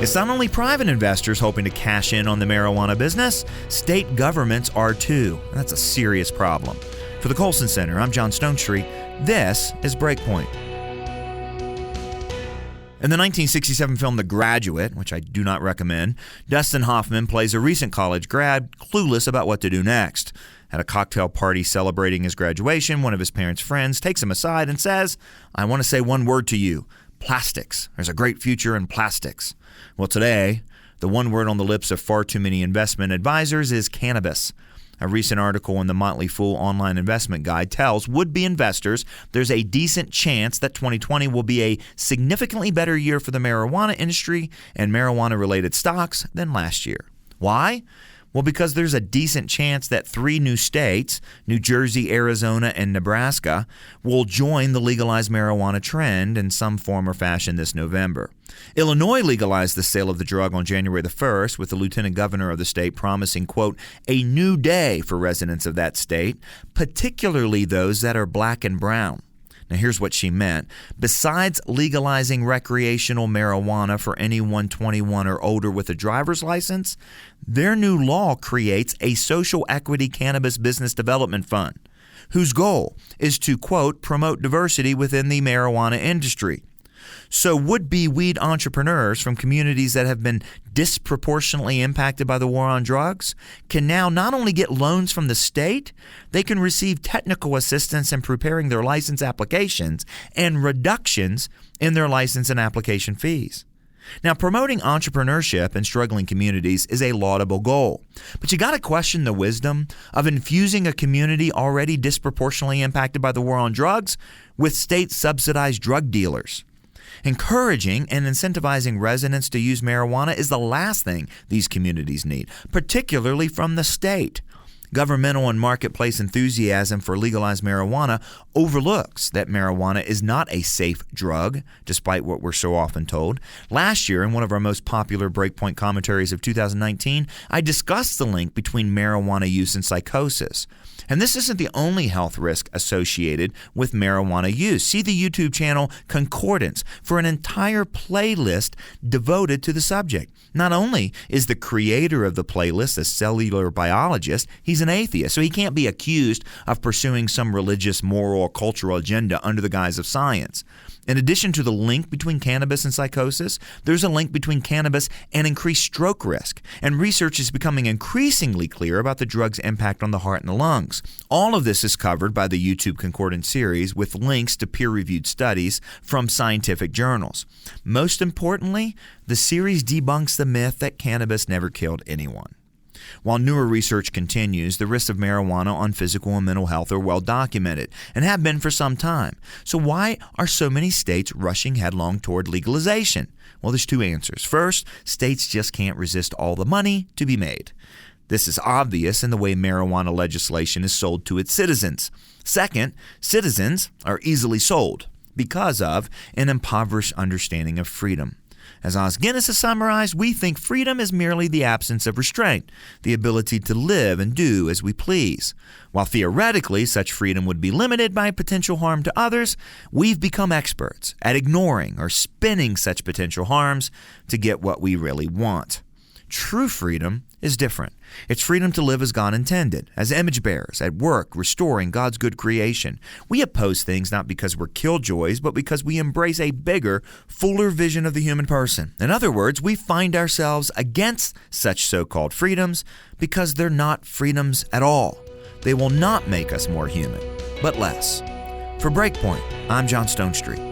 It's not only private investors hoping to cash in on the marijuana business, state governments are too. That's a serious problem. For the Colson Center, I'm John Stonestreet. This is Breakpoint. In the 1967 film The Graduate, which I do not recommend, Dustin Hoffman plays a recent college grad clueless about what to do next. At a cocktail party celebrating his graduation, one of his parents' friends takes him aside and says, "I want to say one word to you. Plastics. There's a great future in plastics." Well, today, the one word on the lips of far too many investment advisors is cannabis. A recent article in the Motley Fool online investment guide tells would-be investors there's a decent chance that 2020 will be a significantly better year for the marijuana industry and marijuana-related stocks than last year. Why? Well, because there's a decent chance that 3 new states, New Jersey, Arizona, and Nebraska, will join the legalized marijuana trend in some form or fashion this November. Illinois legalized the sale of the drug on January the 1st, with the lieutenant governor of the state promising, quote, a new day for residents of that state, particularly those that are black and brown. Now, here's what she meant. Besides legalizing recreational marijuana for anyone 21 or older with a driver's license, their new law creates a social equity cannabis business development fund, whose goal is to, quote, promote diversity within the marijuana industry. So would-be weed entrepreneurs from communities that have been disproportionately impacted by the war on drugs can now not only get loans from the state, they can receive technical assistance in preparing their license applications and reductions in their license and application fees. Now, promoting entrepreneurship in struggling communities is a laudable goal, but you got to question the wisdom of infusing a community already disproportionately impacted by the war on drugs with state-subsidized drug dealers. Encouraging and incentivizing residents to use marijuana is the last thing these communities need, particularly from the state. Governmental and marketplace enthusiasm for legalized marijuana overlooks that marijuana is not a safe drug, despite what we're so often told. Last year, in one of our most popular Breakpoint commentaries of 2019, I discussed the link between marijuana use and psychosis. And this isn't the only health risk associated with marijuana use. See the YouTube channel Concordance for an entire playlist devoted to the subject. Not only is the creator of the playlist a cellular biologist, he's an atheist, so he can't be accused of pursuing some religious, moral, or cultural agenda under the guise of science. In addition to the link between cannabis and psychosis, there's a link between cannabis and increased stroke risk, and research is becoming increasingly clear about the drug's impact on the heart and the lungs. All of this is covered by the YouTube Concordance series with links to peer-reviewed studies from scientific journals. Most importantly, the series debunks the myth that cannabis never killed anyone. While newer research continues, the risks of marijuana on physical and mental health are well documented and have been for some time. So why are so many states rushing headlong toward legalization? Well, there's 2 answers. First, states just can't resist all the money to be made. This is obvious in the way marijuana legislation is sold to its citizens. Second, citizens are easily sold because of an impoverished understanding of freedom. As Os Guinness has summarized, we think freedom is merely the absence of restraint, the ability to live and do as we please. While theoretically such freedom would be limited by potential harm to others, we've become experts at ignoring or spinning such potential harms to get what we really want. True freedom is different. It's freedom to live as God intended, as image bearers, at work, restoring God's good creation. We oppose things not because we're killjoys, but because we embrace a bigger, fuller vision of the human person. In other words, we find ourselves against such so-called freedoms because they're not freedoms at all. They will not make us more human, but less. For Breakpoint, I'm John Stonestreet.